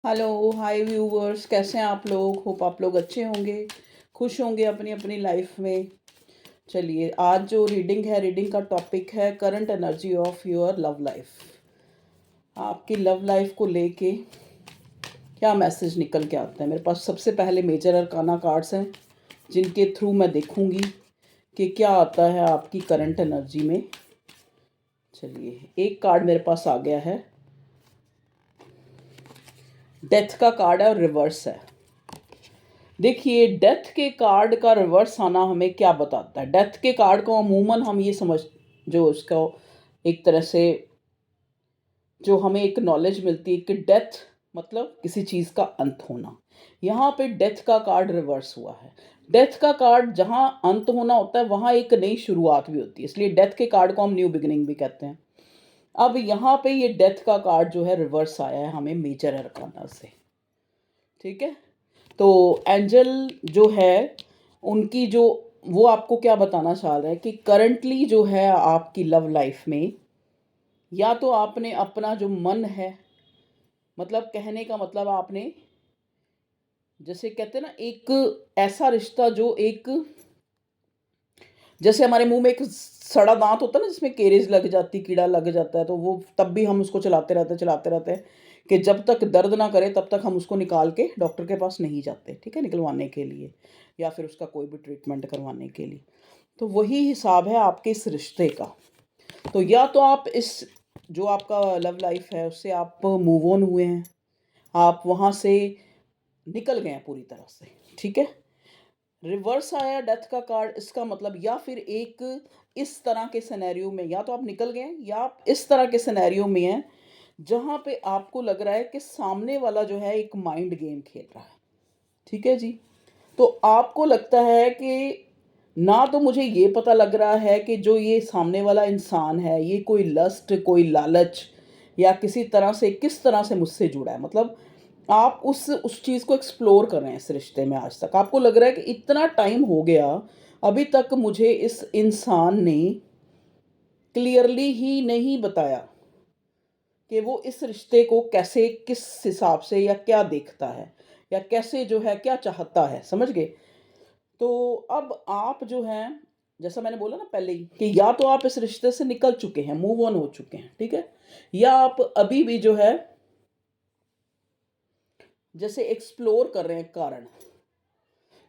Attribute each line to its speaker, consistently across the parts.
Speaker 1: Hello hi viewers, कैसे हैं आप लोग। होप आप लोग अच्छे होंगे, खुश होंगे अपनी अपनी लाइफ में। चलिए, आज जो रीडिंग का टॉपिक है current energy of your love life. आपकी लव लाइफ को लेके क्या मैसेज निकल के आता है। मेरे पास सबसे पहले मेजर अरकाना कार्ड्स हैं जिनके थ्रू मैं देखूंगी कि क्या आता है आपकी करंट एनर्जी में। चलिए, एक कार्ड मेरे पास आ गया है, डेथ का कार्ड है और रिवर्स है। देखिए, डेथ के कार्ड का रिवर्स आना हमें क्या बताता है। डेथ के कार्ड को अमूमन हम ये समझ, जो उसका एक तरह से जो हमें एक नॉलेज मिलती है कि डेथ मतलब किसी चीज़ का अंत होना। यहाँ पे डेथ का कार्ड रिवर्स हुआ है। डेथ का कार्ड जहाँ अंत होना होता है वहाँ एक नई शुरुआत भी होती है, इसलिए डेथ के कार्ड को हम न्यू बिगिनिंग भी कहते हैं। अब यहाँ पे ये डेथ का कार्ड जो है रिवर्स आया है हमें मेजर अरकाना से। ठीक है, तो एंजल जो है उनकी जो वो आपको क्या बताना चाह रहे हैं कि करंटली जो है आपकी लव लाइफ में, या तो आपने अपना जो मन है, मतलब कहने का मतलब आपने, जैसे कहते हैं ना, एक ऐसा रिश्ता जो एक, जैसे हमारे मुंह में एक सड़ा दांत होता है ना जिसमें केरेज लग जाती, कीड़ा लग जाता है, तो वो तब भी हम उसको चलाते रहते हैं कि जब तक दर्द ना करे तब तक हम उसको निकाल के डॉक्टर के पास नहीं जाते, ठीक है, निकलवाने के लिए या फिर उसका कोई भी ट्रीटमेंट करवाने के लिए। तो वही हिसाब है आपके इस रिश्ते का। तो या तो आप इस जो आपका लव लाइफ है उससे आप मूव ऑन हुए हैं, आप वहाँ से निकल गए हैं पूरी तरह से। ठीक है, रिवर्स आया डेथ का कार्ड, इसका मतलब या फिर एक इस तरह के सिनेरियो में, या तो आप निकल गए हैं या आप इस तरह के सिनेरियो में हैं जहाँ पे आपको लग रहा है कि सामने वाला जो है एक माइंड गेम खेल रहा है। ठीक है जी, तो आपको लगता है कि ना तो मुझे ये पता लग रहा है कि जो ये सामने वाला इंसान है ये कोई लस्ट, कोई लालच या किसी तरह से किस तरह से मुझसे जुड़ा है। मतलब आप उस चीज़ को एक्सप्लोर कर रहे हैं इस रिश्ते में। आज तक आपको लग रहा है कि इतना टाइम हो गया, अभी तक मुझे इस इंसान ने क्लियरली ही नहीं बताया कि वो इस रिश्ते को कैसे, किस हिसाब से या क्या देखता है या कैसे जो है क्या चाहता है। समझ गए। तो अब आप जो हैं, जैसा मैंने बोला ना पहले ही कि या तो आप इस रिश्ते से निकल चुके हैं, मूव ऑन हो चुके हैं, ठीक है, या आप अभी भी जो है जैसे एक्सप्लोर कर रहे हैं कारण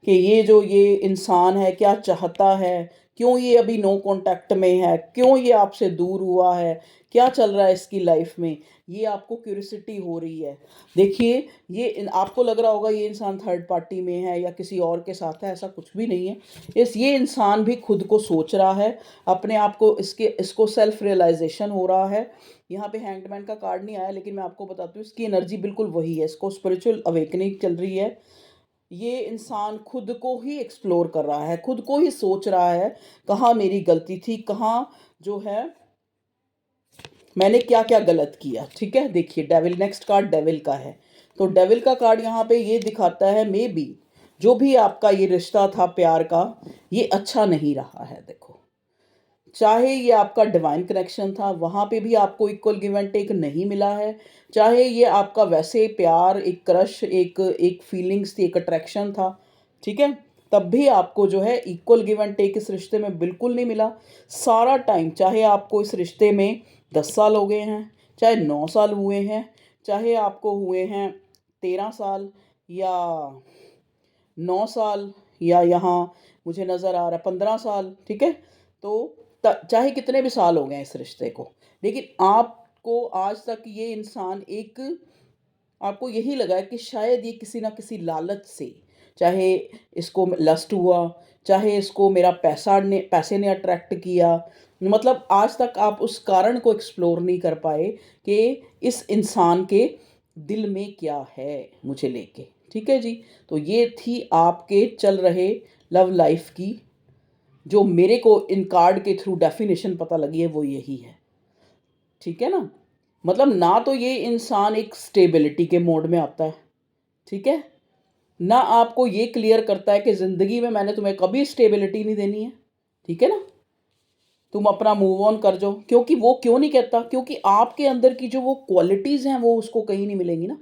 Speaker 1: कि ये इंसान है क्या चाहता है, क्यों ये अभी नो कांटेक्ट में है, क्यों ये आपसे दूर हुआ है, क्या चल रहा है इसकी लाइफ में, ये आपको क्यूरियोसिटी हो रही है। देखिए, आपको लग रहा होगा ये इंसान थर्ड पार्टी में है या किसी और के साथ है, ऐसा कुछ भी नहीं है। ये इंसान भी खुद को सोच रहा है, अपने आप को इसको सेल्फ रियलाइजेशन हो रहा है। यहाँ पे हैंगमैन का कार्ड नहीं आया, लेकिन मैं आपको बताती हूँ इसकी एनर्जी बिल्कुल वही है, इसको स्पिरिचुअल अवेकनिंग चल रही है। ये इंसान खुद को ही एक्सप्लोर कर रहा है, खुद को ही सोच रहा है कहाँ मेरी गलती थी, कहाँ जो है मैंने क्या क्या गलत किया। ठीक है, देखिए डेविल, नेक्स्ट कार्ड डेविल का है। तो डेविल का कार्ड यहाँ पे ये दिखाता है मे बी जो भी आपका ये रिश्ता था प्यार का, ये अच्छा नहीं रहा है। देखो, चाहे ये आपका डिवाइन कनेक्शन था, वहाँ पे भी आपको इक्वल गिव एंड टेक नहीं मिला है। चाहे ये आपका वैसे प्यार, एक क्रश, एक एक फीलिंग्स थी, एक अट्रैक्शन था, ठीक है, तब भी आपको जो है इक्वल गिव एंड टेक इस रिश्ते में बिल्कुल नहीं मिला। सारा टाइम, चाहे आपको इस रिश्ते में 10 साल हो गए हैं, चाहे 9 साल हुए हैं, चाहे आपको हुए हैं 13 साल या 9 साल, या यहाँ मुझे नज़र आ रहा है 15 साल, ठीक है, तो चाहे कितने भी साल हो गए इस रिश्ते को, लेकिन आपको आज तक ये इंसान एक, आपको यही लगा है कि शायद ये किसी ना किसी लालच से, चाहे इसको लस्ट हुआ, चाहे इसको मेरा पैसे ने अट्रैक्ट किया, मतलब आज तक आप उस कारण को एक्सप्लोर नहीं कर पाए कि इस इंसान के दिल में क्या है मुझे लेके। ठीक है जी, तो ये थी आपके चल रहे लव लाइफ की, जो मेरे को इन कार्ड के थ्रू डेफिनेशन पता लगी है वो यही है। ठीक है ना, मतलब ना तो ये इंसान एक स्टेबिलिटी के मोड में आता है, ठीक है, ना आपको ये क्लियर करता है कि ज़िंदगी में मैंने तुम्हें कभी स्टेबिलिटी नहीं देनी है, ठीक है ना, तुम अपना मूव ऑन कर जाओ। क्योंकि वो क्यों नहीं कहता, क्योंकि आपके अंदर की जो वो क्वालिटीज़ हैं वो उसको कहीं नहीं मिलेंगी ना।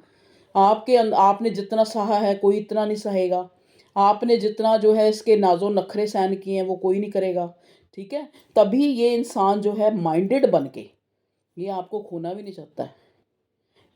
Speaker 1: आपने जितना सहा है कोई इतना नहीं सहेगा। आपने जितना जो है इसके नाज़ो नखरे सहन किए हैं वो कोई नहीं करेगा, ठीक है? तभी ये इंसान जो है माइंडेड बन के ये आपको खोना भी नहीं चाहता है।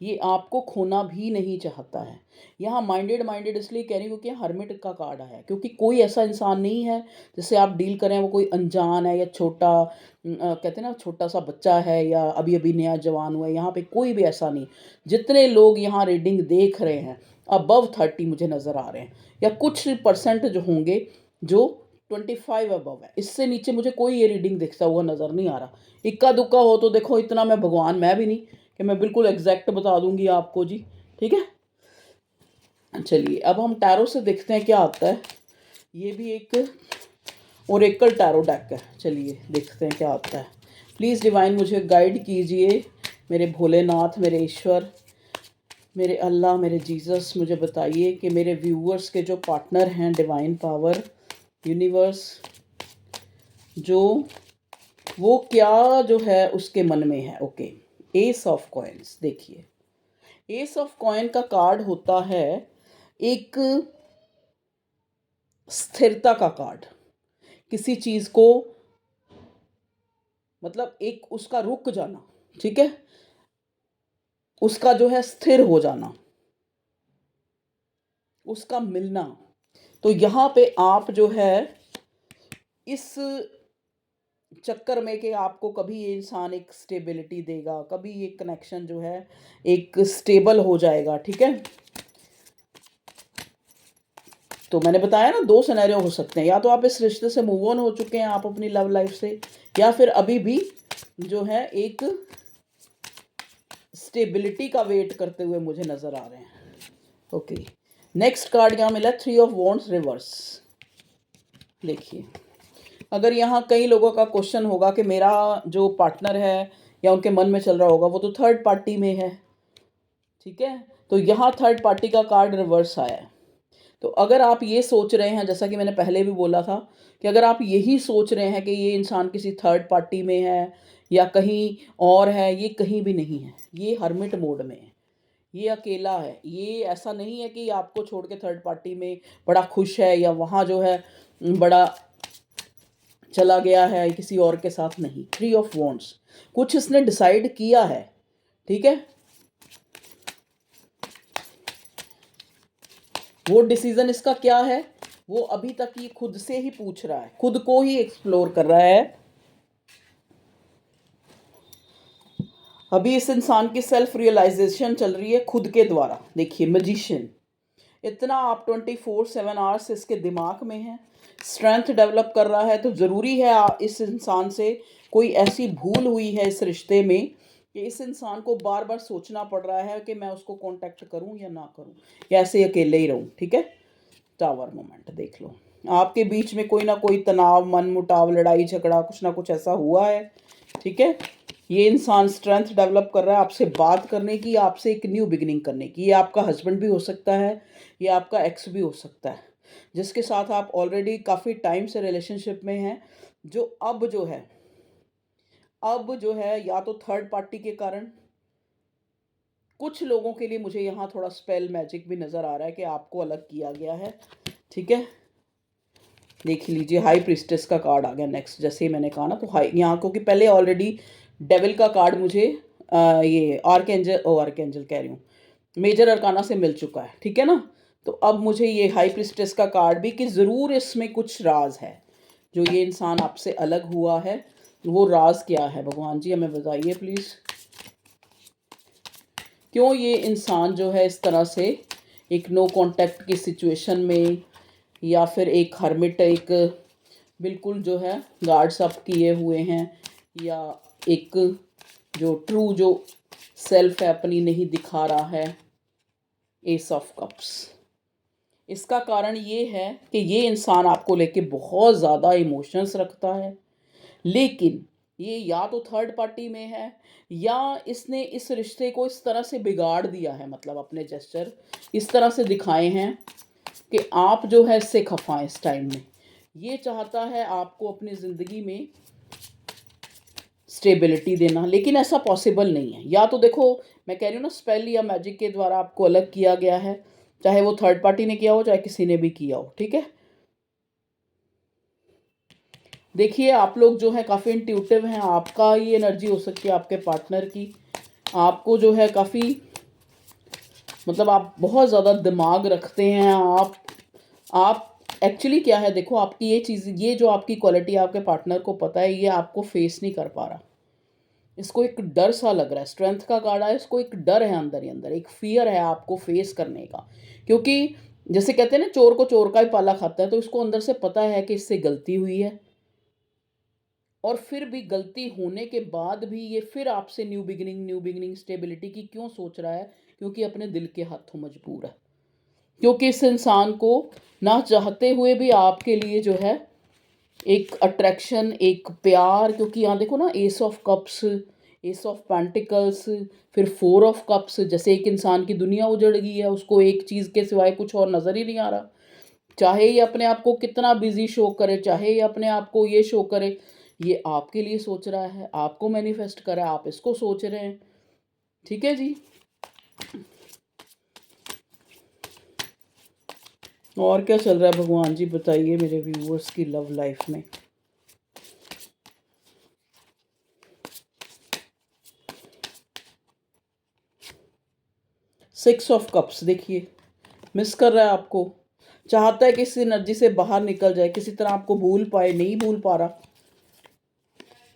Speaker 1: ये आपको खोना भी नहीं चाहता है। यहाँ माइंडेड माइंडेड इसलिए कह रही हूँ क्योंकि हर्मिट का कार्ड आया है, क्योंकि कोई ऐसा इंसान नहीं है जिससे आप डील करें वो कोई अनजान है या छोटा कहते हैं ना छोटा सा बच्चा है या अभी अभी नया जवान हुआ है, यहाँ पे कोई भी ऐसा नहीं। जितने लोग यहाँ रीडिंग देख रहे हैं अबव 30 मुझे नज़र आ रहे हैं, या कुछ परसेंट जो होंगे जो 25 अबव है, इससे नीचे मुझे कोई ये रीडिंग दिखता हुआ नज़र नहीं आ रहा। इक्का दुक्का हो तो देखो, इतना मैं भगवान मैं भी नहीं कि मैं बिल्कुल एग्जैक्ट बता दूंगी आपको जी, ठीक है। चलिए अब हम टैरो से देखते हैं क्या आता है। ये भी एक ओरेकल टैरो डेक है, चलिए देखते हैं क्या आता है। प्लीज़ डिवाइन मुझे गाइड कीजिए, मेरे भोलेनाथ, मेरे ईश्वर, मेरे अल्लाह, मेरे जीसस, मुझे बताइए कि मेरे व्यूअर्स के जो पार्टनर हैं, डिवाइन पावर, यूनिवर्स, जो वो क्या जो है उसके मन में है। Okay, S of coins. देखिए एस ऑफ कॉइन का कार्ड होता है एक स्थिरता का कार्ड, किसी चीज को मतलब एक उसका रुक जाना, ठीक है, उसका जो है स्थिर हो जाना, उसका मिलना। तो यहाँ पे आप जो है इस चक्कर में कि आपको कभी ये इंसान एक स्टेबिलिटी देगा, कभी ये कनेक्शन जो है एक स्टेबल हो जाएगा, ठीक है। तो मैंने बताया ना 2 सिनेरियो हो सकते हैं, या तो आप इस रिश्ते से मूव ऑन हो चुके हैं आप अपनी लव लाइफ से, या फिर अभी भी जो है एक स्टेबिलिटी का वेट करते हुए मुझे नज़र आ रहे हैं। ओके, नेक्स्ट कार्ड यहाँ मिला 3 ऑफ वॉन्ड्स रिवर्स। देखिए अगर यहाँ कई लोगों का क्वेश्चन होगा कि मेरा जो पार्टनर है या उनके मन में चल रहा होगा वो तो थर्ड पार्टी में है, ठीक है। तो यहाँ थर्ड पार्टी का कार्ड रिवर्स आया है। तो अगर आप ये सोच रहे हैं, जैसा कि मैंने पहले भी बोला था, कि अगर आप यही सोच रहे हैं कि ये इंसान किसी थर्ड पार्टी में है या कहीं और है, ये कहीं भी नहीं है, ये हर्मिट मोड में है, ये अकेला है। ये ऐसा नहीं है कि आपको छोड़ के थर्ड पार्टी में बड़ा खुश है या वहाँ जो है बड़ा चला गया है किसी और के साथ, नहीं। 3 ऑफ वॉन्ड्स, कुछ इसने डिसाइड किया है, ठीक है। वो डिसीजन इसका क्या है, वो अभी तक ये खुद से ही पूछ रहा है, खुद को ही एक्सप्लोर कर रहा है। अभी इस इंसान की सेल्फ रियलाइजेशन चल रही है खुद के द्वारा। देखिए मैजिशियन, इतना आप 24/7 आवर्स इसके दिमाग में है, स्ट्रेंथ डेवलप कर रहा है। तो ज़रूरी है इस इंसान से कोई ऐसी भूल हुई है इस रिश्ते में कि इस इंसान को बार बार सोचना पड़ रहा है कि मैं उसको कांटेक्ट करूं या ना करूं, या ऐसे अकेले ही रहूं, ठीक है। टावर मोमेंट देख लो, आपके बीच में कोई ना कोई तनाव, मन मुटाव, लड़ाई झगड़ा, कुछ ना कुछ ऐसा हुआ है, ठीक है। ये इंसान स्ट्रेंथ डेवलप कर रहा है आपसे बात करने की, आपसे एक न्यू बिगिनिंग करने की। ये आपका हस्बैंड भी हो सकता है, ये आपका एक्स भी हो सकता है, जिसके साथ आप ऑलरेडी काफ़ी टाइम से रिलेशनशिप में हैं, जो अब जो है या तो थर्ड पार्टी के कारण, कुछ लोगों के लिए मुझे यहाँ थोड़ा स्पेल मैजिक भी नज़र आ रहा है कि आपको अलग किया गया है, ठीक है। देख लीजिए हाई प्रिस्टेस का कार्ड आ गया नेक्स्ट, जैसे ही मैंने कहा ना, तो हाई यहाँ क्योंकि पहले ऑलरेडी डेविल का कार्ड मुझे ये आर्क एंजल कह रही हूँ, मेजर अरकाना से मिल चुका है, ठीक है ना। तो अब मुझे ये हाई प्रिस्टेस का कार्ड भी, कि ज़रूर इसमें कुछ राज है, जो ये इंसान आपसे अलग हुआ है वो राज क्या है भगवान जी हमें बताइए प्लीज़। क्यों ये इंसान जो है इस तरह से एक नो कांटेक्ट की सिचुएशन में, या फिर एक हर्मिट, एक बिल्कुल जो है गार्ड्स अप किए हुए हैं, या एक जो ट्रू जो सेल्फ है अपनी नहीं दिखा रहा है। एस ऑफ कप्स, इसका कारण ये है कि ये इंसान आपको लेके बहुत ज़्यादा इमोशंस रखता है, लेकिन ये या तो थर्ड पार्टी में है, या इसने इस रिश्ते को इस तरह से बिगाड़ दिया है, मतलब अपने जेस्चर इस तरह से दिखाए हैं कि आप जो है इससे खफाएं इस टाइम में। ये चाहता है आपको अपनी ज़िंदगी में स्टेबिलिटी देना, लेकिन ऐसा पॉसिबल नहीं है। या तो देखो, मैं कह रही हूँ ना, स्पेल या मैजिक के द्वारा आपको अलग किया गया है, चाहे वो थर्ड पार्टी ने किया हो, चाहे किसी ने भी किया हो, ठीक है। देखिए, आप लोग जो है काफ़ी इंट्यूटिव हैं, आपका ये एनर्जी हो सकती है आपके पार्टनर की। आपको जो है काफ़ी, मतलब आप बहुत ज़्यादा दिमाग रखते हैं। आप एक्चुअली क्या है, देखो, आपकी ये चीज़, ये जो आपकी क्वालिटी आपके पार्टनर को पता है, ये आपको फेस नहीं कर पा रहा। इसको एक डर सा लग रहा है, स्ट्रेंथ का कार्ड है, इसको एक डर है अंदर ही अंदर, एक फियर है आपको फेस करने का। क्योंकि जैसे कहते हैं ना, चोर को चोर का ही पाला खाता है, तो इसको अंदर से पता है कि इससे गलती हुई है, और फिर भी गलती होने के बाद भी ये फिर आपसे न्यू बिगिनिंग स्टेबिलिटी की क्यों सोच रहा है? क्योंकि अपने दिल के हाथों मजबूर है। क्योंकि इस इंसान को ना चाहते हुए भी आपके लिए जो है एक अट्रैक्शन, एक प्यार, क्योंकि यहाँ देखो ना, S of cups, S of pentacles, फिर फोर ऑफ कप्स, जैसे एक इंसान की दुनिया उजड़ गई है, उसको एक चीज़ के सिवाय कुछ और नज़र ही नहीं आ रहा। चाहे ये अपने आप को कितना बिजी शो करे, चाहे ये अपने आप को ये शो करे, ये आपके लिए सोच रहा है, आपको मैनिफेस्ट करा है, आप इसको सोच रहे हैं, ठीक है जी। और क्या चल रहा है भगवान जी, बताइए मेरे व्यूअर्स की लव लाइफ में। सिक्स ऑफ कप्स, देखिए, मिस कर रहा है आपको, चाहता है कि इस एनर्जी से बाहर निकल जाए, किसी तरह आपको भूल पाए, नहीं भूल पा रहा।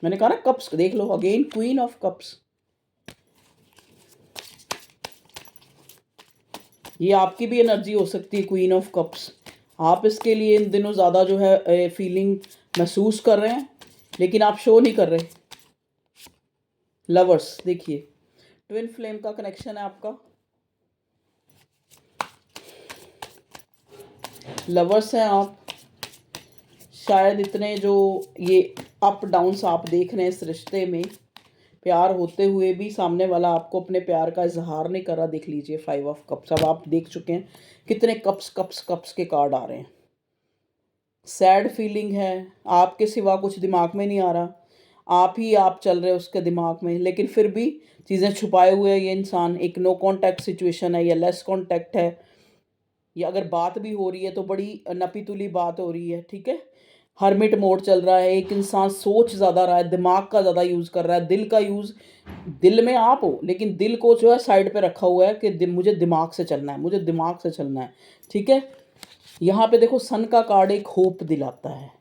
Speaker 1: मैंने कहा ना, कप्स देख लो, अगेन क्वीन ऑफ कप्स। ये आपकी भी एनर्जी हो सकती है, क्वीन ऑफ कप्स। आप इसके लिए इन दिनों ज़्यादा जो है फीलिंग महसूस कर रहे हैं, लेकिन आप शो नहीं कर रहे। लवर्स, देखिए, ट्विन फ्लेम का कनेक्शन है आपका। लवर्स हैं आप, शायद इतने जो ये अप डाउन्स आप देख रहे हैं इस रिश्ते में, प्यार होते हुए भी सामने वाला आपको अपने प्यार का इजहार नहीं कर रहा। देख लीजिए, फाइव ऑफ कप्स, अब आप देख चुके हैं कितने कप्स कप्स कप्स के कार्ड आ रहे हैं। सैड फीलिंग है, आपके सिवा कुछ दिमाग में नहीं आ रहा, आप चल रहे हो उसके दिमाग में, लेकिन फिर भी चीज़ें छुपाए हुए है ये इंसान। एक नो कांटेक्ट सिचुएशन है, या लेस कांटेक्ट है, या अगर बात भी हो रही है तो बड़ी नपी तुली बात हो रही है, ठीक है। हरमिट मोड चल रहा है, एक इंसान सोच ज़्यादा रहा है, दिमाग का ज़्यादा यूज़ कर रहा है, दिल का यूज़, दिल में आप हो लेकिन दिल को जो है साइड पे रखा हुआ है कि मुझे दिमाग से चलना है, मुझे दिमाग से चलना है, ठीक है। यहाँ पे देखो, सन का कार्ड एक होप दिलाता है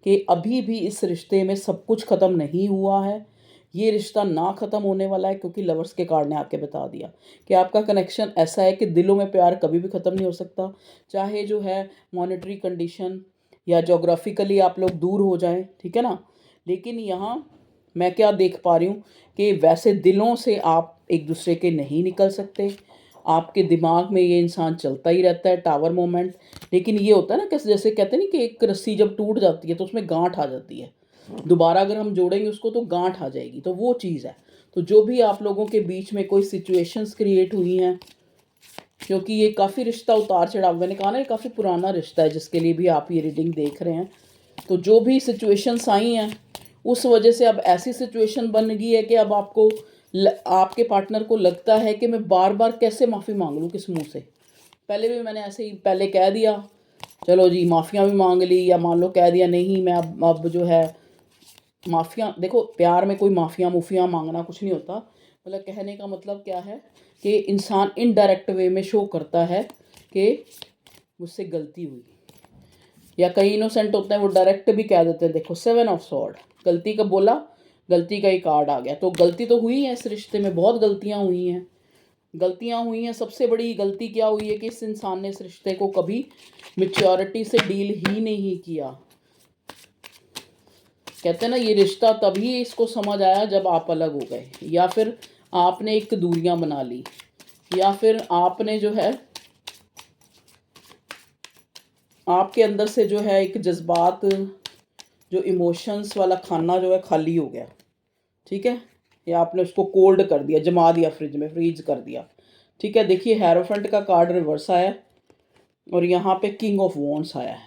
Speaker 1: कि अभी भी इस रिश्ते में सब कुछ ख़त्म नहीं हुआ है, ये रिश्ता ना ख़त्म होने वाला है, क्योंकि लवर्स के कार्ड ने आके बता दिया कि आपका कनेक्शन ऐसा है कि दिलों में प्यार कभी भी ख़त्म नहीं हो सकता। चाहे जो है मॉनेटरी कंडीशन या जोग्राफिकली आप लोग दूर हो जाएं, ठीक है ना, लेकिन यहाँ मैं क्या देख पा रही हूँ कि वैसे दिलों से आप एक दूसरे के नहीं निकल सकते। आपके दिमाग में ये इंसान चलता ही रहता है, टावर मोमेंट। लेकिन ये होता है ना, कैसे जैसे कहते हैं ना कि एक रस्सी जब टूट जाती है तो उसमें गांठ आ जाती है, दोबारा अगर हम जोड़ेंगे उसको तो गांठ आ जाएगी, तो वो चीज़ है। तो जो भी आप लोगों के बीच में कोई सिचुएशंस क्रिएट हुई हैं, क्योंकि ये काफ़ी रिश्ता उतार चढ़ाव, मैंने कहा ना, ये काफ़ी पुराना रिश्ता है जिसके लिए भी आप ये रीडिंग देख रहे हैं। तो जो भी सिचुएशंस आई हैं, उस वजह से अब ऐसी सिचुएशन बन गई है कि अब आपके पार्टनर को लगता है कि मैं बार बार कैसे माफ़ी मांग लूँ, किस मुंह से। पहले भी मैंने ऐसे ही पहले कह दिया, चलो जी माफ़ियाँ भी मांग ली, या मान लो कह दिया नहीं मैं अब जो है माफ़िया, देखो प्यार में कोई माफ़िया मुफिया मांगना कुछ नहीं होता। मतलब कहने का मतलब क्या है कि इंसान इनडायरेक्ट वे में शो करता है कि मुझसे गलती हुई, या कई इनोसेंट होते हैं वो डायरेक्ट भी कह देते हैं। देखो, सेवन ऑफ सॉर्ड, गलती का बोला, गलती का ही कार्ड आ गया। तो गलती तो हुई है इस रिश्ते में, बहुत गलतियाँ हुई हैं, गलतियाँ हुई हैं। सबसे बड़ी गलती क्या हुई है कि इस इंसान ने इस रिश्ते को कभी मेच्योरिटी से डील ही नहीं किया। कहते हैं ना, ये रिश्ता तभी इसको समझ आया जब आप अलग हो गए, या फिर आपने एक दूरियां बना ली, या फिर आपने जो है आपके अंदर से जो है एक जज्बात, जो इमोशंस वाला खाना जो है खाली हो गया, ठीक है, या आपने उसको कोल्ड कर दिया, जमा दिया फ्रिज में, फ्रीज कर दिया, ठीक है। देखिए, हेरोफेंट का कार्ड रिवर्स आया है, और यहाँ पे किंग ऑफ वॉन्ड्स आया है।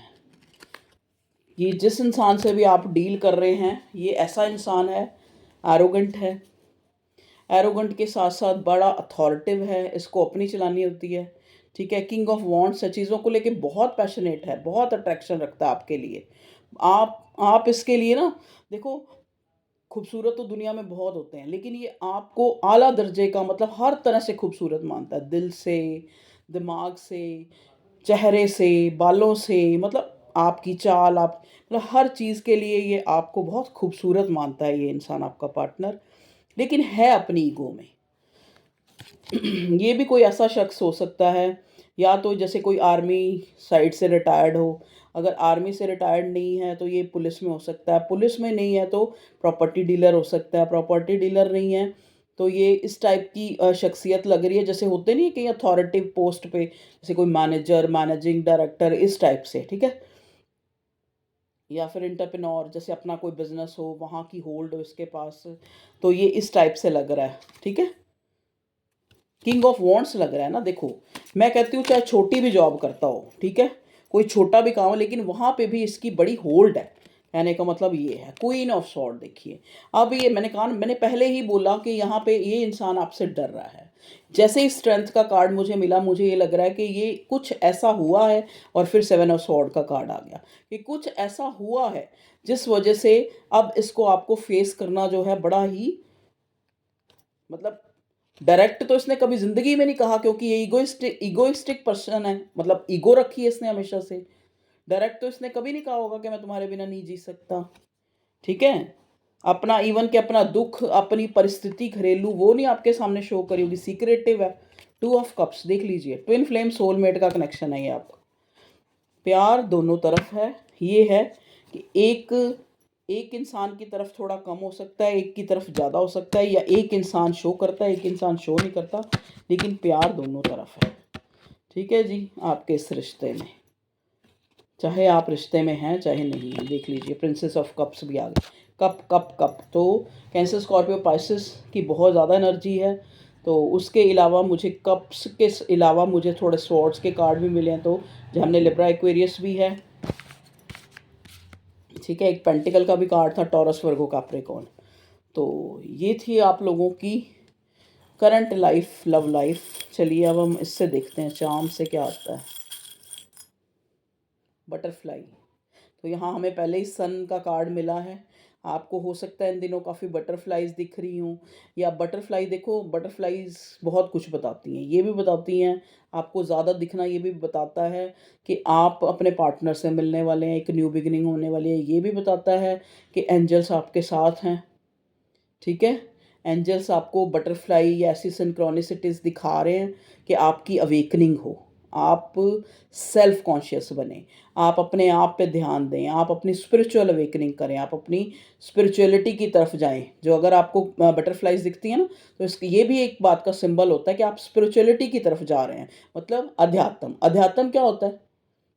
Speaker 1: ये जिस इंसान से भी आप डील कर रहे हैं, ये ऐसा इंसान है एरोगेंट है, एरोगेंट के साथ साथ बड़ा अथॉरिटिव है, इसको अपनी चलानी होती है, ठीक है। किंग ऑफ वॉन्ड्स है, चीज़ों को लेके बहुत पैशनेट है, बहुत अट्रैक्शन रखता है आपके लिए। आप इसके लिए ना, देखो, खूबसूरत तो दुनिया में बहुत होते हैं, लेकिन ये आपको आला दर्जे का, मतलब हर तरह से खूबसूरत मानता है, दिल से, दिमाग से, चेहरे से, बालों से, मतलब आपकी चाल, आप, मतलब हर चीज़ के लिए ये आपको बहुत खूबसूरत मानता है ये इंसान, आपका पार्टनर। लेकिन है अपनी ईगो में। ये भी कोई ऐसा शख्स हो सकता है, या तो जैसे कोई आर्मी साइड से रिटायर्ड हो। अगर आर्मी से रिटायर्ड नहीं है तो ये पुलिस में हो सकता है, पुलिस में नहीं है तो प्रॉपर्टी डीलर हो सकता है, प्रॉपर्टी डीलर नहीं है तो ये इस टाइप की शख्सियत लग रही है, जैसे होते नहीं है कि अथॉरिटिव पोस्ट पे, जैसे कोई मैनेजर, मैनेजिंग डायरेक्टर, इस टाइप से, ठीक है। या फिर एंटरप्रेन्योर, जैसे अपना कोई बिजनेस हो, वहाँ की होल्ड हो इसके पास, तो ये इस टाइप से लग रहा है, ठीक है। किंग ऑफ वॉन्ड्स लग रहा है ना। देखो, मैं कहती हूँ चाहे छोटी भी जॉब करता हो, ठीक है, कोई छोटा भी काम हो, लेकिन वहाँ पे भी इसकी बड़ी होल्ड है। कहने का मतलब ये है, क्वीन ऑफ सॉर्ड। देखिए, अब ये मैंने कहा, मैंने पहले ही बोला कि यहाँ पे ये इंसान आपसे डर रहा है। जैसे ही स्ट्रेंथ का कार्ड मुझे मिला, मुझे ये लग रहा है कि ये कुछ ऐसा हुआ है, और फिर सेवन ऑफ सॉर्ड का कार्ड आ गया कि कुछ ऐसा हुआ है जिस वजह से अब इसको आपको फेस करना जो है बड़ा ही, मतलब डायरेक्ट तो इसने कभी ज़िंदगी में नहीं कहा, क्योंकि ये ईगोइस्टिक पर्सन है, मतलब ईगो रखी है इसने हमेशा से। डायरेक्ट तो इसने कभी नहीं कहा होगा कि मैं तुम्हारे बिना नहीं जी सकता, ठीक है। अपना, इवन कि अपना दुख, अपनी परिस्थिति घरेलू, वो नहीं आपके सामने शो करी होगी, सीक्रेटिव है। टू ऑफ कप्स देख लीजिए, ट्विन फ्लेम सोलमेट का कनेक्शन है ये आपका। प्यार दोनों तरफ है। ये है कि एक एक इंसान की तरफ थोड़ा कम हो सकता है, एक की तरफ ज़्यादा हो सकता है, या एक इंसान शो करता है, एक इंसान शो नहीं करता, लेकिन प्यार दोनों तरफ है, ठीक है जी। आपके इस रिश्ते में, चाहे आप रिश्ते में हैं चाहे नहीं हैं, देख लीजिए प्रिंसेस ऑफ कप्स भी आ गई। कप कप कप तो कैंसर, स्कॉर्पियो, पाइसेस की बहुत ज़्यादा एनर्जी है। तो उसके अलावा मुझे कप्स के अलावा मुझे थोड़े स्वॉर्ड्स के कार्ड भी मिले हैं, तो जो हमने लिब्रा एक्वेरियस भी है, ठीक है। एक पेंटिकल का भी कार्ड था, टॉरस, वर्गो, कैप्रिकॉर्न। तो ये थी आप लोगों की करंट लाइफ, लव लाइफ। चलिए अब हम इससे देखते हैं चार्म से क्या आता है। बटरफ्लाई, तो यहाँ हमें पहले ही सन का कार्ड मिला है। आपको हो सकता है इन दिनों काफ़ी बटरफ्लाइज दिख रही हों, या बटरफ्लाई, देखो बटरफ्लाइज बहुत कुछ बताती हैं, ये भी बताती हैं आपको ज़्यादा दिखना, ये भी बताता है कि आप अपने पार्टनर से मिलने वाले हैं, एक न्यू बिगिनिंग होने वाली है, ये भी बताता है कि एंजल्स आपके साथ हैं, ठीक है। एंजल्स आपको बटरफ्लाई या ऐसी सिंक्रोनिसिटीज़ दिखा रहे हैं कि आपकी अवेकनिंग हो, आप सेल्फ कॉन्शियस बने, आप अपने आप पे ध्यान दें, आप अपनी स्पिरिचुअल अवेकनिंग करें, आप अपनी स्पिरिचुअलिटी की तरफ जाएं। जो अगर आपको बटरफ्लाइज दिखती हैं ना, तो इसकी ये भी एक बात का सिंबल होता है कि आप स्पिरिचुअलिटी की तरफ जा रहे हैं, मतलब अध्यात्म। अध्यात्म क्या होता है?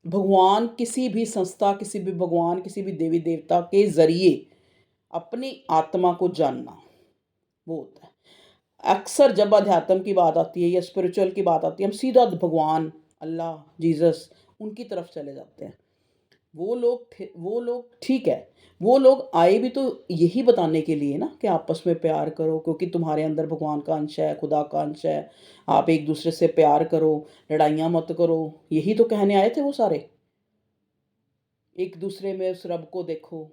Speaker 1: भगवान, किसी भी संस्था, किसी भी भगवान, किसी भी देवी देवता के ज़रिए अपनी आत्मा को जानना, वो होता है। अक्सर जब अध्यात्म की बात आती है या स्पिरिचुअल की बात आती है, हम सीधा भगवान, अल्लाह, जीसस, उनकी तरफ चले जाते हैं। वो लोग ठीक है, वो लोग आए भी तो यही बताने के लिए ना कि आपस में प्यार करो, क्योंकि तुम्हारे अंदर भगवान का अंश है, खुदा का अंश है, आप एक दूसरे से प्यार करो, लड़ाइयाँ मत करो, यही तो कहने आए थे वो सारे। एक दूसरे में उस रब को देखो,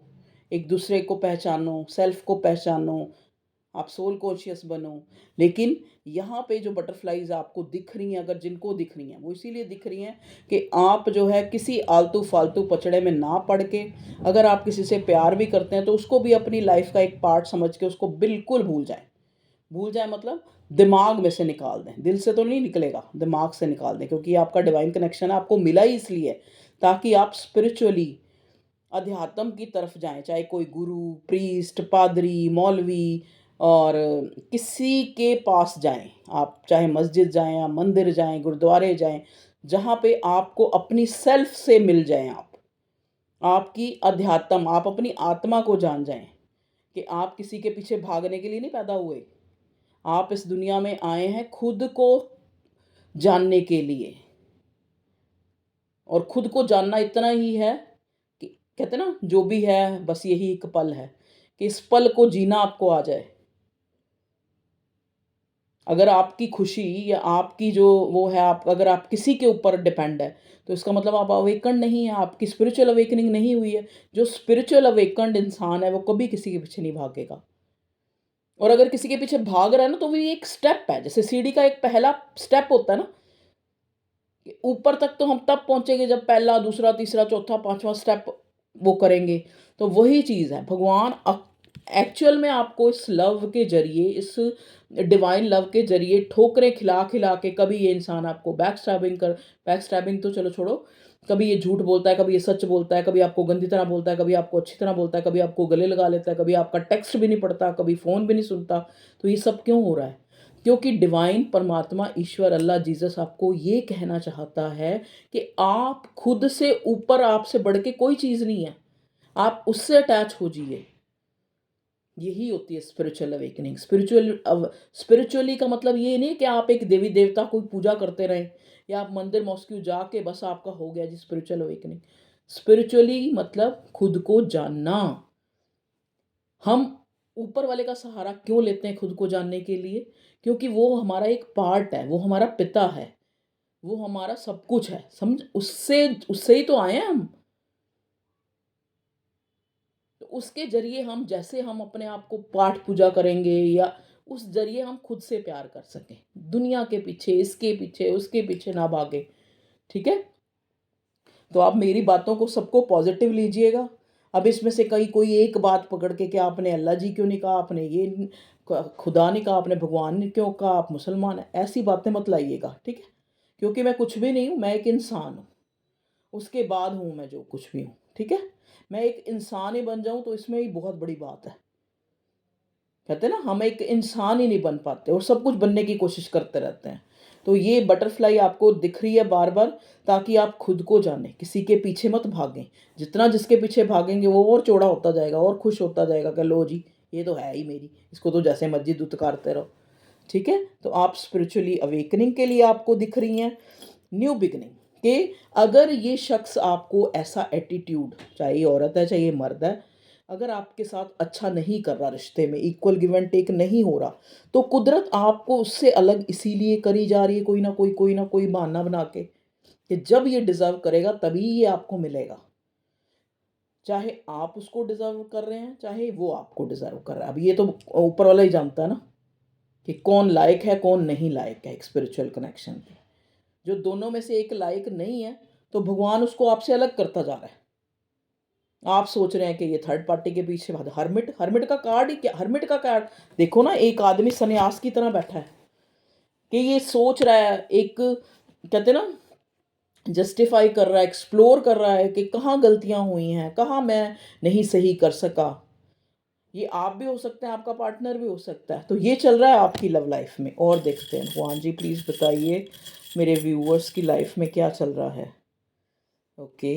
Speaker 1: एक दूसरे को पहचानो, सेल्फ को पहचानो, आप सोल कॉन्शियस बनो। लेकिन यहाँ पे जो बटरफ्लाइज आपको दिख रही हैं, अगर जिनको दिख रही हैं, वो इसीलिए दिख रही हैं कि आप जो है किसी आलतू फालतू पचड़े में ना पड़ के, अगर आप किसी से प्यार भी करते हैं तो उसको भी अपनी लाइफ का एक पार्ट समझ के उसको बिल्कुल भूल जाएं। भूल जाए मतलब दिमाग में से निकाल दें, दिल से तो नहीं निकलेगा, दिमाग से निकाल दें, क्योंकि ये आपका डिवाइन कनेक्शन है, आपको मिला ही इसलिए है, ताकि आप स्पिरिचुअली अध्यात्म की तरफ जाएं। चाहे कोई गुरु, प्रीस्ट, पादरी, मौलवी, और किसी के पास जाएं, आप चाहे मस्जिद जाएं या मंदिर जाएं, गुरुद्वारे जाएं, जहाँ पे आपको अपनी सेल्फ से मिल जाएं, आप आपकी अध्यात्म, आप अपनी आत्मा को जान जाएं कि आप किसी के पीछे भागने के लिए नहीं पैदा हुए। आप इस दुनिया में आए हैं खुद को जानने के लिए, और खुद को जानना इतना ही है कि कहते हैं ना, जो भी है बस यही एक पल है, कि इस पल को जीना आपको आ जाए। अगर आपकी खुशी या आपकी जो वो है, आप अगर आप किसी के ऊपर डिपेंड है, तो इसका मतलब आप अवेकन्ड नहीं है, आपकी स्पिरिचुअल अवेकनिंग नहीं हुई है। जो स्पिरिचुअल अवेकन्ड इंसान है वो कभी किसी के पीछे नहीं भागेगा। और अगर किसी के पीछे भाग रहा है ना, तो वो ये एक स्टेप है, जैसे सीढ़ी का एक पहला स्टेप होता है ना, कि ऊपर तक तो हम तब पहुंचेंगे जब पहला, दूसरा, तीसरा, चौथा, पांचवा स्टेप वो करेंगे। तो वही चीज़ है, भगवान एक्चुअल में आपको इस लव के जरिए, इस डिवाइन लव के जरिए ठोकरें खिला खिला के, कभी ये इंसान आपको बैक स्टैबिंग तो चलो छोड़ो, कभी ये झूठ बोलता है, कभी ये सच बोलता है, कभी आपको गंदी तरह बोलता है, कभी आपको अच्छी तरह बोलता है, कभी आपको गले लगा लेता है, कभी आपका टेक्स्ट भी नहीं पढ़ता, कभी फ़ोन भी नहीं सुनता। तो ये सब क्यों हो रहा है? क्योंकि डिवाइन परमात्मा, ईश्वर, अल्लाह, जीसस आपको ये कहना चाहता है कि आप खुद से ऊपर, आपसे बढ़ के कोई चीज़ नहीं है, आप उससे अटैच हो जाइए। यही होती है स्पिरिचुअल अवेकनिंग। स्पिरिचुअली का मतलब ये नहीं कि आप एक देवी देवता कोई पूजा करते रहें, या आप मंदिर मॉस्क्यू जाके बस आपका हो गया जी स्पिरिचुअल अवेकनिंग। स्पिरिचुअली मतलब खुद को जानना। हम ऊपर वाले का सहारा क्यों लेते हैं खुद को जानने के लिए? क्योंकि वो हमारा एक पार्ट है, वो हमारा पिता है, वो हमारा सब कुछ है, समझ, उससे उससे ही तो आए हैं हम। तो उसके ज़रिए हम, जैसे हम अपने आप को पाठ पूजा करेंगे, या उस ज़रिए हम खुद से प्यार कर सकें। दुनिया के पीछे, इसके पीछे, उसके पीछे ना भागें, ठीक है? तो आप मेरी बातों को सबको पॉज़िटिव लीजिएगा। अब इसमें से कहीं कोई एक बात पकड़ के कि आपने अल्लाह जी क्यों नहीं कहा, आपने ये खुदा नहीं कहा, आपने भगवान ने क्यों कहा, आप मुसलमान हैं, ऐसी बातें मत लाइएगा, ठीक है? क्योंकि मैं कुछ भी नहीं हूँ, मैं एक इंसान हूँ। उसके बाद हूँ मैं जो कुछ भी हूँ, ठीक है? मैं एक इंसान ही बन जाऊँ तो इसमें ही बहुत बड़ी बात है। कहते हैं ना, हम एक इंसान ही नहीं बन पाते और सब कुछ बनने की कोशिश करते रहते हैं। तो ये बटरफ्लाई आपको दिख रही है बार बार, ताकि आप खुद को जानें, किसी के पीछे मत भागें। जितना जिसके पीछे भागेंगे वो और चौड़ा होता जाएगा और खुश होता जाएगा कि लो जी, ये तो है ही मेरी, इसको तो जैसे मर्जी दुत्कारते रहो, ठीक है? तो आप स्पिरिचुअली अवेकनिंग के लिए आपको दिख रही हैं न्यू बिगनिंग, कि अगर ये शख्स आपको ऐसा एटीट्यूड, चाहे ये औरत है चाहे ये मर्द है, अगर आपके साथ अच्छा नहीं कर रहा, रिश्ते में इक्वल गिव एंड टेक नहीं हो रहा, तो कुदरत आपको उससे अलग इसीलिए करी जा रही है, कोई ना कोई बहाना बना के, कि जब ये डिज़र्व करेगा तभी ये आपको मिलेगा। चाहे आप उसको डिज़र्व कर रहे हैं, चाहे वो आपको डिज़र्व कर रहा है। अब ये तो ऊपर वाला ही जानता है ना, कि कौन लायक है, कौन नहीं लायक है एक स्पिरिचुअल कनेक्शन के। जो दोनों में से एक लायक नहीं है, तो भगवान उसको आपसे अलग करता जा रहा है। आप सोच रहे हैं कि ये थर्ड पार्टी के पीछे भाग, हर्मिट हर्मिट का कार्ड ही क्या, हर्मिट का कार्ड देखो ना, एक आदमी सन्यास की तरह बैठा है, कि ये सोच रहा है, एक कहते ना, जस्टिफाई कर रहा है, एक्सप्लोर कर रहा है कि कहाँ गलतियाँ हुई हैं, कहाँ मैं नहीं सही कर सका। ये आप भी हो सकते हैं, आपका पार्टनर भी हो सकता है। तो ये चल रहा है आपकी लव लाइफ में, और देखते हैं भगवान जी प्लीज़ बताइए मेरे व्यूअर्स की लाइफ में क्या चल रहा है। ओके,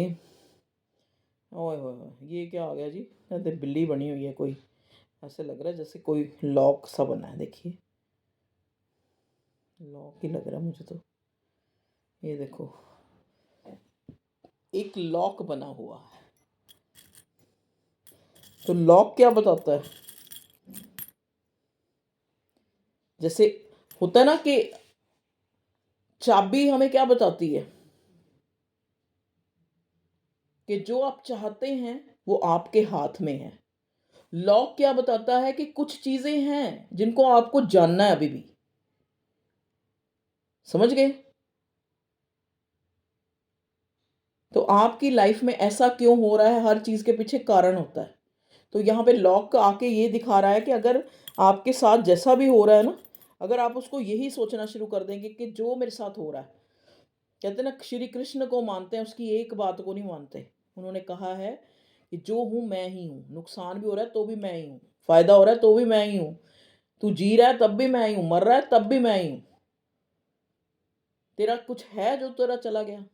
Speaker 1: ओए होए होए, ये क्या आ गया जी? अरे बिल्ली बनी हुई है कोई, ऐसे लग रहा है जैसे कोई लॉक सा बना है, देखिए लॉक ही लग रहा है मुझे तो। ये देखो, एक लॉक बना हुआ है। तो लॉक क्या बताता है? जैसे होता है ना कि चाबी हमें क्या बताती है, कि जो आप चाहते हैं वो आपके हाथ में है। लॉक क्या बताता है कि कुछ चीजें हैं जिनको आपको जानना है अभी भी। समझ गए? तो आपकी लाइफ में ऐसा क्यों हो रहा है, हर चीज के पीछे कारण होता है। तो यहाँ पे लॉक आके ये दिखा रहा है कि अगर आपके साथ जैसा भी हो रहा है ना, अगर आप उसको यही सोचना शुरू कर देंगे कि जो मेरे साथ हो रहा है, कहते हैं ना, श्री कृष्ण को मानते हैं, उसकी एक बात को नहीं मानते। उन्होंने कहा है कि जो हूं मैं ही हूं, नुकसान भी हो रहा है तो भी मैं ही हूं, फायदा हो रहा है तो भी मैं ही हूं, तू जी रहा है तब भी मैं ही हूं, मर रहा है तब भी मैं ही हूं, तेरा कुछ है जो तेरा चला गया।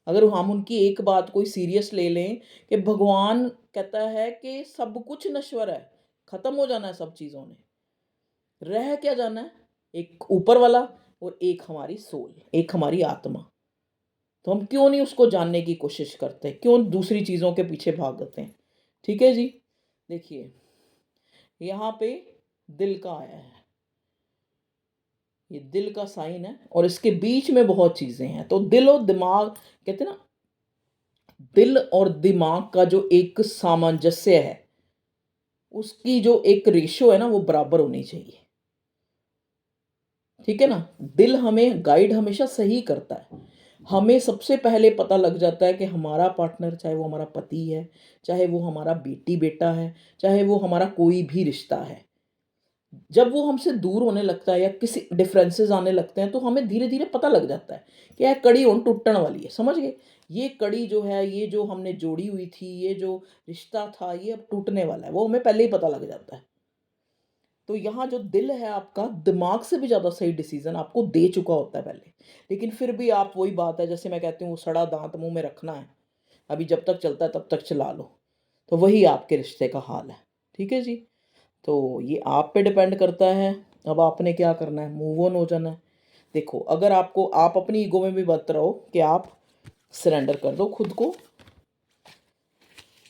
Speaker 1: अगर हम उनकी एक बात कोई सीरियस ले लें, कि भगवान कहता है कि सब कुछ नश्वर है, खत्म हो जाना है सब चीज़ों ने, रह क्या जाना है, एक ऊपर वाला और एक हमारी सोल, एक हमारी आत्मा। तो हम क्यों नहीं उसको जानने की कोशिश करते, क्यों दूसरी चीज़ों के पीछे भागते हैं? ठीक है जी, देखिए यहाँ पे दिल का आया है, ये दिल का साइन है और इसके बीच में बहुत चीजें हैं। तो दिल और दिमाग, कहते हैं ना, दिल और दिमाग का जो एक सामंजस्य है, उसकी जो एक रेशियो है ना, वो बराबर होनी चाहिए। ठीक है ना। दिल हमें गाइड हमेशा सही करता है। हमें सबसे पहले पता लग जाता है कि हमारा पार्टनर, चाहे वो हमारा पति है, चाहे वो हमारा बेटी बेटा है, चाहे वो हमारा कोई भी रिश्ता है, जब वो हमसे दूर होने लगता है या किसी डिफरेंसेस आने लगते हैं, तो हमें धीरे धीरे पता लग जाता है कि यह कड़ी उन टूटने वाली है। समझ गए? ये कड़ी जो है, ये जो हमने जोड़ी हुई थी, ये जो रिश्ता था, ये अब टूटने वाला है, वो हमें पहले ही पता लग जाता है। तो यहाँ जो दिल है आपका, दिमाग से भी ज़्यादा सही डिसीजन आपको दे चुका होता है पहले। लेकिन फिर भी आप, वही बात है, जैसे मैं कहती हूँ, वो सड़ा दांत मुंह में रखना है, अभी जब तक चलता है तब तक चला लो। तो वही आपके रिश्ते का हाल है। ठीक है जी। तो ये आप पे डिपेंड करता है। अब आपने क्या करना है, मूव ऑन हो जाना है। देखो, अगर आपको, आप अपनी ईगो में भी मत रहो कि आप सरेंडर कर दो खुद को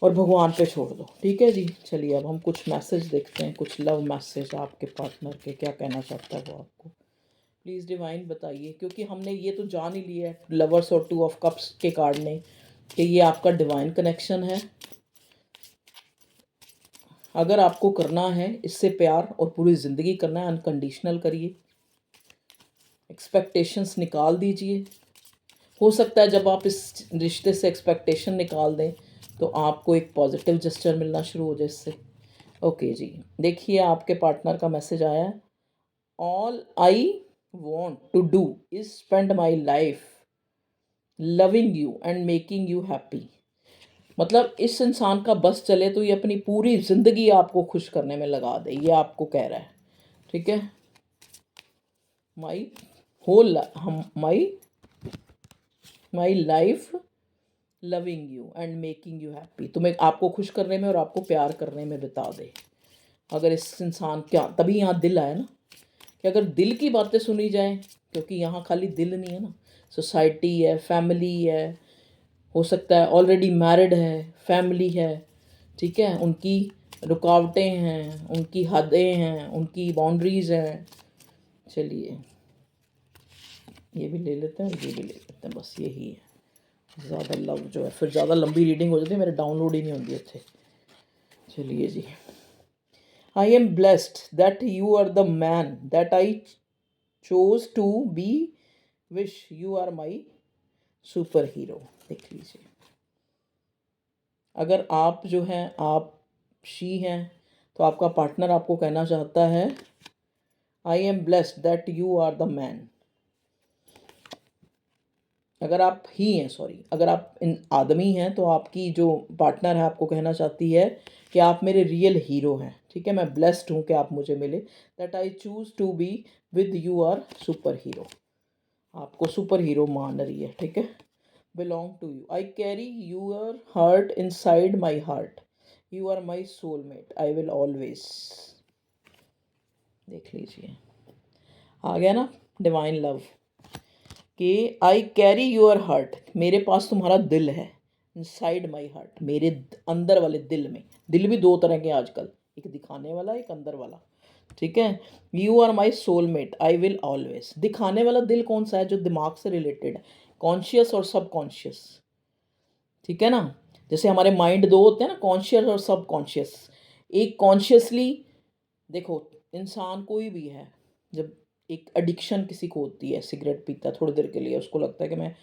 Speaker 1: और भगवान पे छोड़ दो। ठीक है जी। चलिए अब हम कुछ मैसेज देखते हैं, कुछ लव मैसेज आपके पार्टनर के, क्या कहना चाहता है वो आपको। प्लीज़ डिवाइन बताइए, क्योंकि हमने ये तो जान ही लिया है लवर्स और 2 ऑफ कप्स के कार्ड ने कि ये आपका डिवाइन कनेक्शन है। अगर आपको करना है इससे प्यार और पूरी ज़िंदगी करना है, अनकंडीशनल करिए, एक्सपेक्टेशंस निकाल दीजिए। हो सकता है जब आप इस रिश्ते से एक्सपेक्टेशन निकाल दें तो आपको एक पॉजिटिव जेस्चर मिलना शुरू हो जाए इससे। ओके जी। देखिए आपके पार्टनर का मैसेज आया है, all I want to do is spend my life loving you and making you happy. मतलब इस इंसान का बस चले तो ये अपनी पूरी ज़िंदगी आपको खुश करने में लगा दे, ये आपको कह रहा है। ठीक है। माई होल हम माई life loving you and making you happy, तुम्हें, आपको खुश करने में और आपको प्यार करने में बिता दे। अगर इस इंसान, क्या तभी यहाँ दिल आया ना, कि अगर दिल की बातें सुनी जाए, क्योंकि यहाँ खाली दिल नहीं है ना, सोसाइटी है, फैमिली है, हो सकता है ऑलरेडी मैरिड है, फैमिली है। ठीक है। उनकी रुकावटें हैं, उनकी हदें हैं, उनकी बाउंड्रीज़ हैं। चलिए ये भी ले लेते हैं, ये भी ले लेते हैं, बस यही है। ज़्यादा लव जो है, फिर ज़्यादा लंबी रीडिंग हो जाती है, मेरे डाउनलोड ही नहीं होती अच्छे। चलिए जी। I am blessed that you are the man that I chose to be, wish you are my superhero. देख लीजिए, अगर आप जो हैं, आप शी हैं, तो आपका पार्टनर आपको कहना चाहता है, I am blessed that you are the man. अगर आप ही हैं, सॉरी, अगर आप इन आदमी हैं, तो आपकी जो पार्टनर है आपको कहना चाहती है कि आप मेरे रियल हीरो हैं। ठीक है। मैं ब्लेस्ड हूँ कि आप मुझे मिले, that I choose to be with you are super hero. आपको सुपर हीरो मान रही है। ठीक है। Belong to you, I carry your heart inside my heart, you are my soulmate, I will always. देख लीजिए, आ गया ना डिवाइन लव, कि आई कैरी योर हार्ट, मेरे पास तुम्हारा दिल है, इनसाइड माई हार्ट, मेरे अंदर वाले दिल में। दिल भी 2 तरह के आजकल, एक दिखाने वाला, एक अंदर वाला। ठीक है। You are my soulmate, I will always. दिखाने वाला दिल कौन सा है? जो दिमाग से रिलेटेड है, कॉन्शियस और सबकॉन्शियस। ठीक है ना। जैसे हमारे माइंड 2 होते हैं ना, कॉन्शियस और सबकॉन्शियस। एक कॉन्शियसली, देखो, इंसान कोई भी है, जब एक एडिक्शन किसी को होती है, सिगरेट पीता है थोड़ी देर के लिए, उसको लगता है कि मैं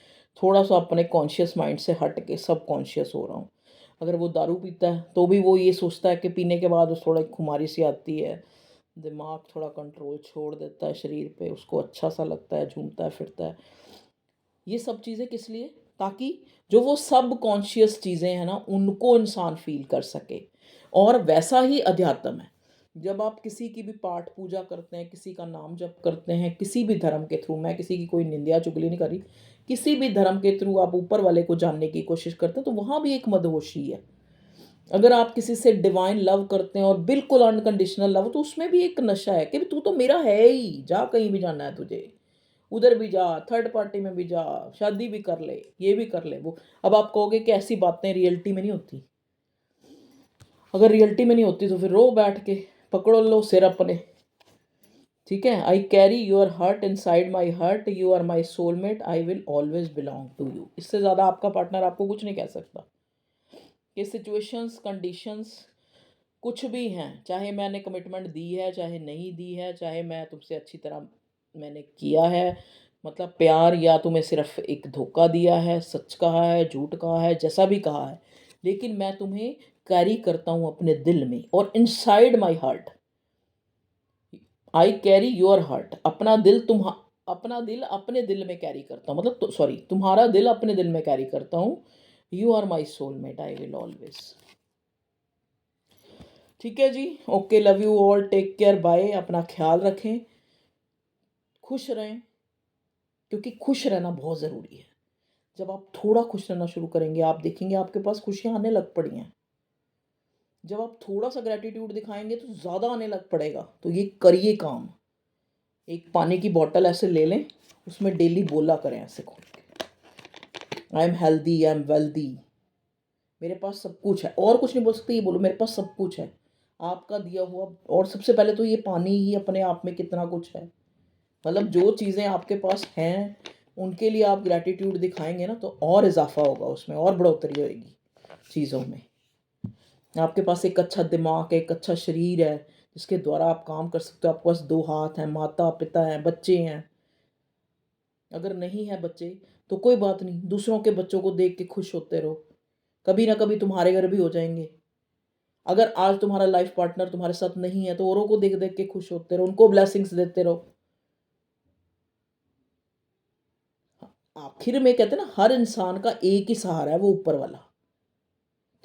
Speaker 1: थोड़ा सा अपने कॉन्शियस माइंड से हट के सब कॉन्शियस हो रहा हूँ। अगर वो दारू पीता है तो भी वो ये सोचता है कि पीने के बाद उस थोड़ा खुमारी सी आती है, दिमाग थोड़ा कंट्रोल छोड़ देता है शरीर पे, उसको अच्छा सा लगता है, झूमता है, फिरता है। ये सब चीज़ें किस लिए? ताकि जो वो सब कॉन्शियस चीज़ें हैं ना, उनको इंसान फील कर सके। और वैसा ही अध्यात्म है। जब आप किसी की भी पाठ पूजा करते हैं, किसी का नाम जप करते हैं, किसी भी धर्म के थ्रू, मैं किसी की कोई निंदा चुगली नहीं कर रही, किसी भी धर्म के थ्रू आप ऊपर वाले को जानने की कोशिश करते हैं, तो वहाँ भी एक मदहोशी है। अगर आप किसी से डिवाइन लव करते हैं और बिल्कुल अनकंडीशनल लव, तो उसमें भी एक नशा है कि तू तो मेरा है ही, जा कहीं भी जाना है तुझे, उधर भी जा, थर्ड पार्टी में भी जा, शादी भी कर ले, ये भी कर ले वो। अब आप कहोगे कि ऐसी बातें रियलिटी में नहीं होती। अगर रियलिटी में नहीं होती तो फिर रो बैठ के, पकड़ो लो सिर अपने, ठीक है। I carry your heart inside my heart, you are my soulmate, I will always belong to you. इससे ज़्यादा आपका पार्टनर आपको कुछ नहीं कह सकता। ये सिचुएशंस, कंडीशंस कुछ भी हैं, चाहे मैंने कमिटमेंट दी है, चाहे नहीं दी है, चाहे मैं तुमसे अच्छी तरह मैंने किया है, मतलब प्यार, या तुम्हें सिर्फ एक धोखा दिया है, सच कहा है, झूठ कहा है, जैसा भी कहा है, लेकिन मैं तुम्हें कैरी करता हूँ अपने दिल में और inside my heart. I carry your heart, अपना दिल अपने दिल में कैरी करता हूँ, मतलब सॉरी, तुम्हारा दिल अपने दिल में कैरी करता हूँ। You are my soulmate, I will always. ठीक है जी, okay, love you all, take care, bye, अपना ख्याल रखें, खुश रहें, क्योंकि खुश रहना बहुत ज़रूरी है। जब आप थोड़ा खुश रहना शुरू करेंगे, आप देखेंगे आपके पास खुशियाँ आने लग पड़ी हैं। जब आप थोड़ा सा ग्रैटिट्यूड दिखाएंगे तो ज़्यादा आने लग पड़ेगा। तो ये करिए काम। एक पानी की बॉटल ऐसे ले लें, उसमें डेली बोला करें ऐसे खोल के, I am healthy, I am wealthy, मेरे पास सब कुछ है, और कुछ नहीं बोल सकते, ये बोलो मेरे पास सब कुछ है आपका दिया हुआ। और सबसे पहले तो ये पानी ही अपने आप में कितना कुछ है, मतलब जो चीज़ें आपके पास हैं उनके लिए आप ग्रैटिट्यूड दिखाएंगे ना, तो और इजाफा होगा उसमें, और बढ़ोतरी होगी चीज़ों में। आपके पास एक अच्छा दिमाग है, एक अच्छा शरीर है, जिसके द्वारा आप काम कर सकते हो। आपके पास 2 हाथ हैं, माता पिता हैं, बच्चे हैं। अगर नहीं है बच्चे तो कोई बात नहीं, दूसरों के बच्चों को देख के खुश होते रहो, कभी ना कभी तुम्हारे घर भी हो जाएंगे। अगर आज तुम्हारा लाइफ पार्टनर तुम्हारे साथ नहीं है तो औरों को देख देख के खुश होते रहो, उनको ब्लेसिंग्स देते रहो। आखिर में कहते हैं ना, हर इंसान का एक ही सहारा है, वो ऊपर वाला।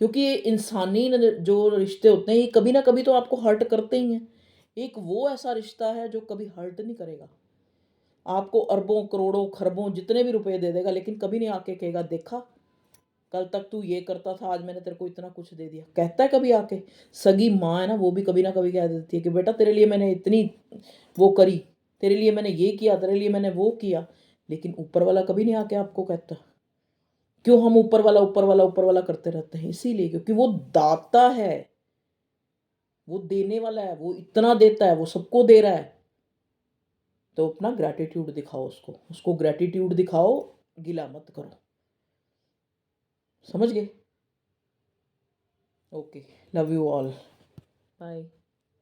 Speaker 1: क्योंकि ये इंसानी जो रिश्ते होते हैं, ये कभी ना कभी तो आपको हर्ट करते ही हैं। एक वो ऐसा रिश्ता है जो कभी हर्ट नहीं करेगा, आपको अरबों करोड़ों खरबों जितने भी रुपए दे देगा, लेकिन कभी नहीं आके कहेगा देखा कल तक तू ये करता था, आज मैंने तेरे को इतना कुछ दे दिया। कहता है कभी आके? सगी माँ है ना, वो भी कभी ना कभी कह देती है कि बेटा तेरे लिए मैंने इतनी वो करी, तेरे लिए मैंने ये किया, तेरे लिए मैंने वो किया। लेकिन ऊपर वाला कभी नहीं आके आपको कहता। क्यों हम ऊपर वाला ऊपर वाला ऊपर वाला करते रहते हैं? इसीलिए क्योंकि वो दाता है, वो देने वाला है, वो इतना देता है, वो सबको दे रहा है। तो अपना ग्रैटिट्यूड दिखाओ, उसको उसको ग्रैटिट्यूड दिखाओ, गिला मत करो। समझ गए? Okay, love you all, bye.